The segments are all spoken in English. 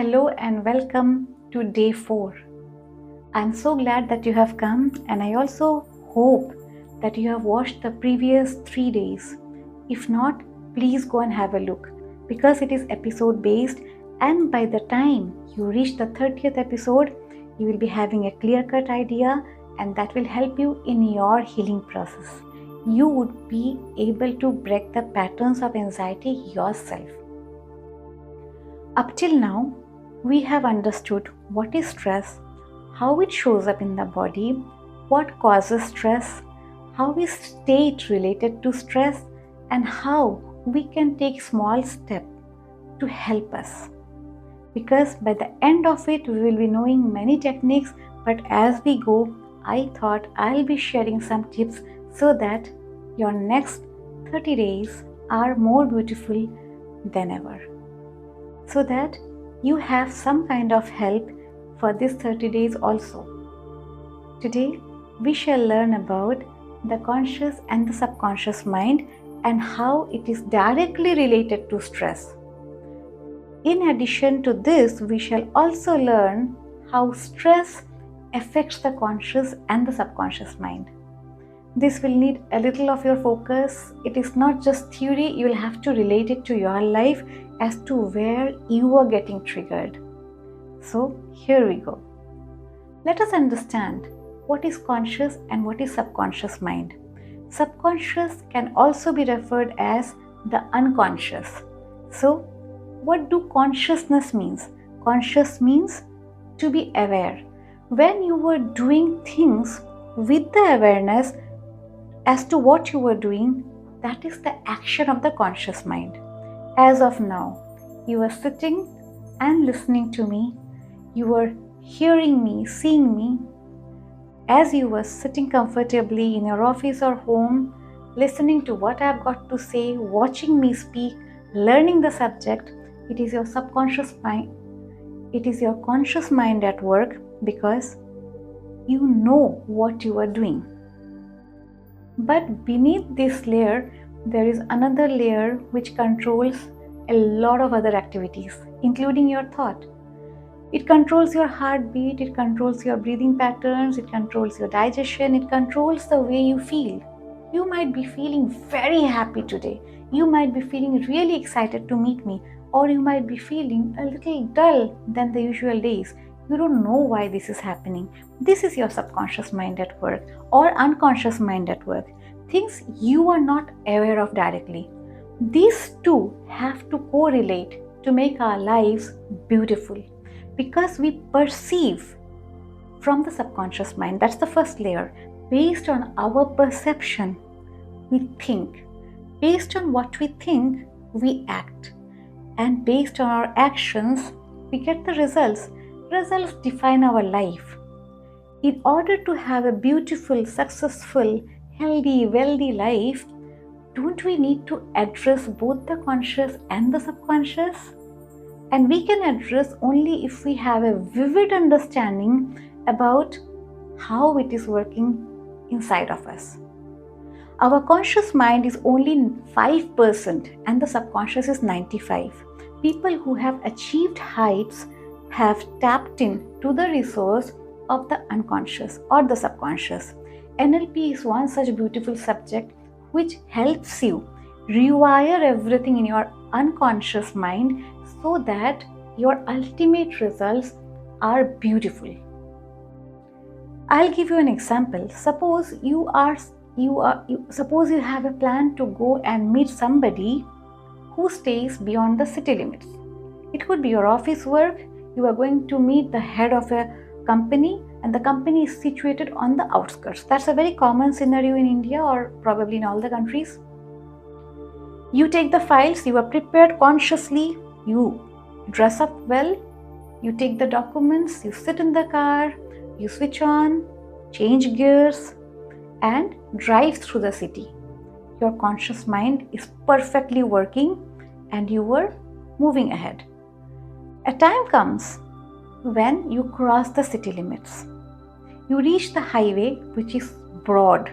Hello and welcome to day 4. I'm so glad that you have come, and I also hope that you have watched the previous 3 days. If not, please go and have a look because it is episode based, and by the time you reach the 30th episode, you will be having a clear-cut idea, and that will help you in your healing process. You would be able to break the patterns of anxiety yourself. Up till now, we have understood what is stress, how it shows up in the body, what causes stress, how is state related to stress, and how we can take small steps to help us. Because by the end of it, we will be knowing many techniques, but as we go, I thought I'll be sharing some tips so that your next 30 days are more beautiful than ever. So that you have some kind of help for these 30 days also. Today, we shall learn about the conscious and the subconscious mind and how it is directly related to stress. In addition to this, we shall also learn how stress affects the conscious and the subconscious mind. This will need a little of your focus. It is not just theory, you will have to relate it to your life as to where you are getting triggered. So here we go. Let us understand what is conscious and what is subconscious mind. Subconscious can also be referred as the unconscious. So what do consciousness means? Conscious means to be aware. When you were doing things with the awareness as to what you were doing, that is the action of the conscious mind. As of now, you are sitting and listening to me. You are hearing me, seeing me. As you were sitting comfortably in your office or home, listening to what I've got to say, watching me speak, learning the subject, it is your subconscious mind. It is your conscious mind at work because you know what you are doing. But beneath this layer, there is another layer which controls a lot of other activities, including your thought. It controls your heartbeat, it controls your breathing patterns, it controls your digestion, it controls the way you feel. You might be feeling very happy today. You might be feeling really excited to meet me, or you might be feeling a little dull than the usual days. You don't know why this is happening. This is your subconscious mind at work or unconscious mind at work. Things you are not aware of directly. These two have to correlate to make our lives beautiful because we perceive from the subconscious mind. That's the first layer. Based on our perception, we think. Based on what we think, we act. And based on our actions, we get the results. Results define our life. In order to have a beautiful, successful, healthy, wealthy life, don't we need to address both the conscious and the subconscious? And we can address only if we have a vivid understanding about how it is working inside of us. Our conscious mind is only 5% and the subconscious is 95%. People who have achieved heights have tapped into the resource of the unconscious or the subconscious. NLP is one such beautiful subject which helps you rewire everything in your unconscious mind so that your ultimate results are beautiful. I'll give you an example. Suppose you have a plan to go and meet somebody who stays beyond the city limits. It could be your office work. You are going to meet the head of a company and the company is situated on the outskirts. That's a very common scenario in India or probably in all the countries. You take the files, you are prepared consciously, you dress up well, you take the documents, you sit in the car, you switch on, change gears and drive through the city. Your conscious mind is perfectly working and you were moving ahead. A time comes when you cross the city limits. You reach the highway which is broad.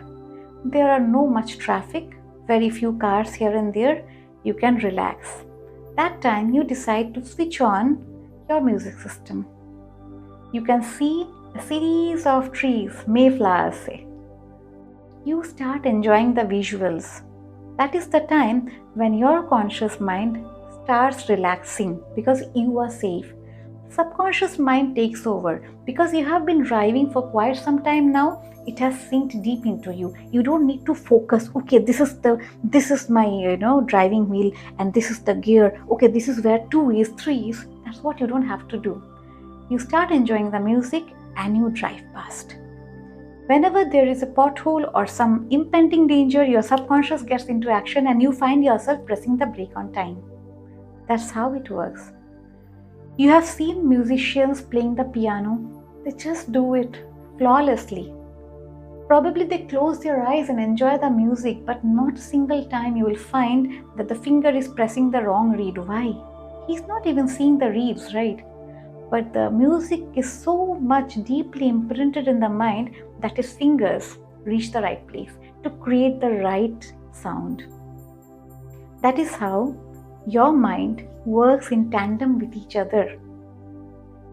There are no much traffic, very few cars here and there. You can relax. That time you decide to switch on your music system. You can see a series of trees, mayflowers say. You start enjoying the visuals. That is the time when your conscious mind starts relaxing because you are safe. Subconscious mind takes over because you have been driving for quite some time now. It has sinked deep into you. You don't need to focus. Okay, this is my driving wheel, and this is the gear. Okay, this is where 2 is, 3 is. That's what you don't have to do. You start enjoying the music and you drive past. Whenever there is a pothole or some impending danger, your subconscious gets into action and you find yourself pressing the brake on time. That's how it works. You have seen musicians playing the piano. They just do it flawlessly. Probably they close their eyes and enjoy the music, but not a single time you will find that the finger is pressing the wrong reed. Why? He's not even seeing the reeds, right? But the music is so much deeply imprinted in the mind that his fingers reach the right place to create the right sound. That is how your mind works in tandem with each other.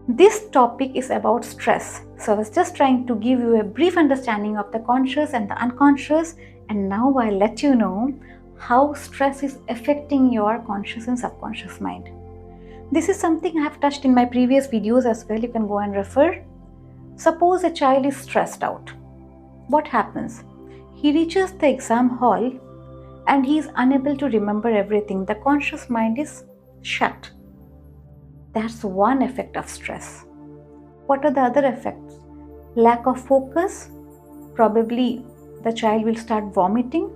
This topic is about stress. So I was just trying to give you a brief understanding of the conscious and the unconscious, and now I'll let you know how stress is affecting your conscious and subconscious mind. This is something I have touched in my previous videos as well. You can go and refer. Suppose a child is stressed out. What happens? He reaches the exam hall and he is unable to remember everything. The conscious mind is shut. That's one effect of stress. What are the other effects? Lack of focus. Probably the child will start vomiting.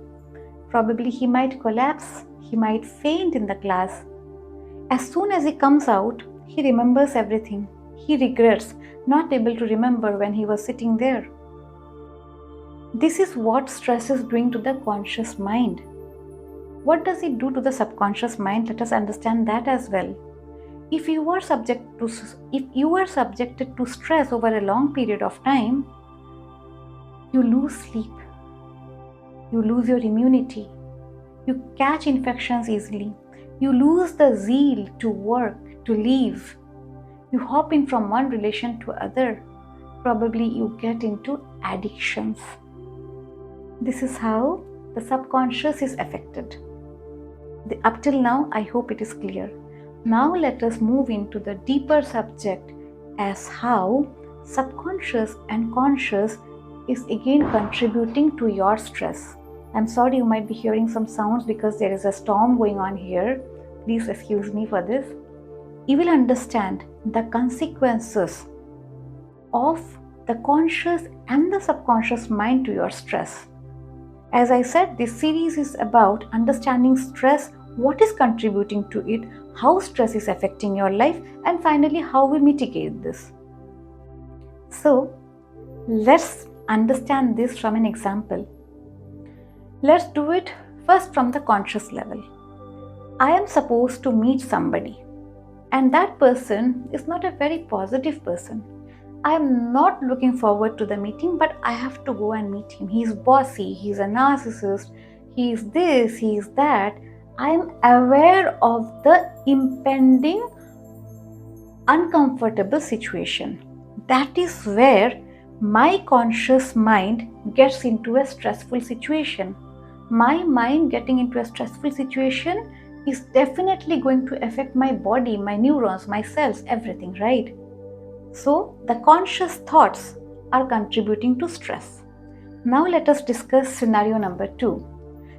Probably he might collapse. He might faint in the class. As soon as he comes out, he remembers everything. He regrets not able to remember when he was sitting there. This is what stress is doing to the conscious mind. What does it do to the subconscious mind? Let us understand that as well. If you are subjected to stress over a long period of time, you lose sleep. You lose your immunity. You catch infections easily. You lose the zeal to work, to live. You hop in from one relation to other. Probably you get into addictions. This is how the subconscious is affected. Up till now, I hope it is clear. Now let us move into the deeper subject as how subconscious and conscious is again contributing to your stress. I'm sorry you might be hearing some sounds because there is a storm going on here. Please excuse me for this. You will understand the consequences of the conscious and the subconscious mind to your stress. As I said, this series is about understanding stress, what is contributing to it, how stress is affecting your life, and finally how we mitigate this. So, let's understand this from an example. Let's do it first from the conscious level. I am supposed to meet somebody, and that person is not a very positive person. I am not looking forward to the meeting, but I have to go and meet him. He is bossy, he is a narcissist, he is this, he is that. I am aware of the impending uncomfortable situation. That is where my conscious mind gets into a stressful situation. My mind getting into a stressful situation is definitely going to affect my body, my neurons, my cells, everything, right? So the conscious thoughts are contributing to stress. Now let us discuss scenario number 2.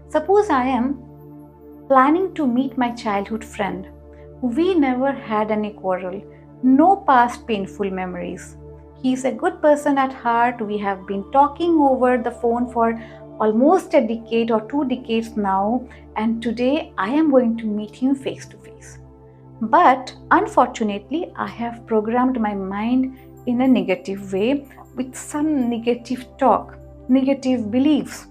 Suppose I am planning to meet my childhood friend. We never had any quarrel, no past painful memories. He is a good person at heart. We have been talking over the phone for almost a decade or 2 decades now, and today I am going to meet him face to face. But unfortunately, I have programmed my mind in a negative way with some negative talk, negative beliefs.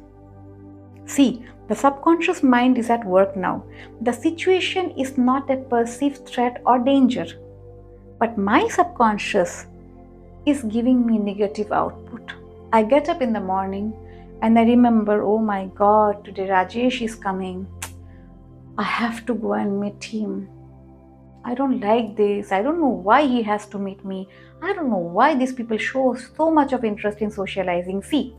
See, the subconscious mind is at work now. The situation is not a perceived threat or danger, but my subconscious is giving me negative output. I get up in the morning and I remember, oh my God, today Rajesh is coming. I have to go and meet him. I don't like this. I don't know why he has to meet me. I don't know why these people show so much of interest in socializing. See,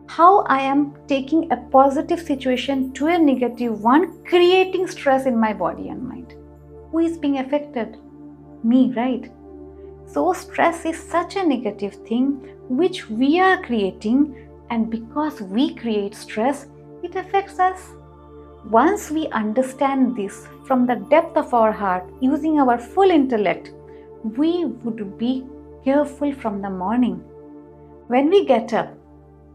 how I am taking a positive situation to a negative one, creating stress in my body and mind. Who is being affected? Me, right? So, stress is such a negative thing which we are creating, and because we create stress, it affects us. Once we understand this from the depth of our heart, using our full intellect, we would be careful from the morning. When we get up,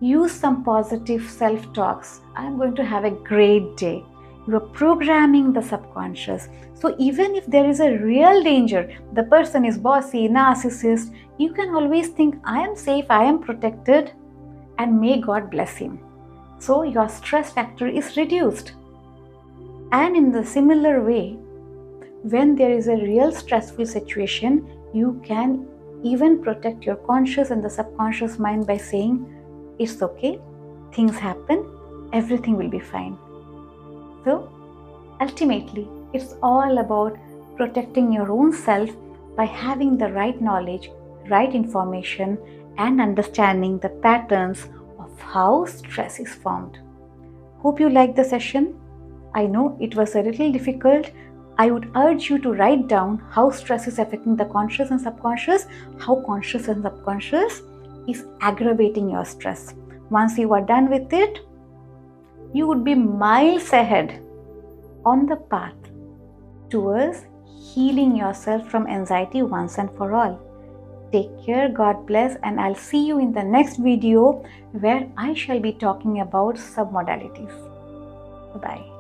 use some positive self talks. I'm going to have a great day. You are programming the subconscious. So, even if there is a real danger, the person is bossy, narcissist, you can always think, I am safe, I am protected, and may God bless him. So, your stress factor is reduced. And in the similar way, when there is a real stressful situation, you can even protect your conscious and the subconscious mind by saying, it's okay, things happen, everything will be fine. So, ultimately, it's all about protecting your own self by having the right knowledge, right information, and understanding the patterns of how stress is formed. Hope you liked the session. I know it was a little difficult. I would urge you to write down how stress is affecting the conscious and subconscious, how conscious and subconscious is aggravating your stress. Once you are done with it, you would be miles ahead on the path towards healing yourself from anxiety once and for all. Take care, God bless, and I'll see you in the next video where I shall be talking about submodalities. Bye-bye.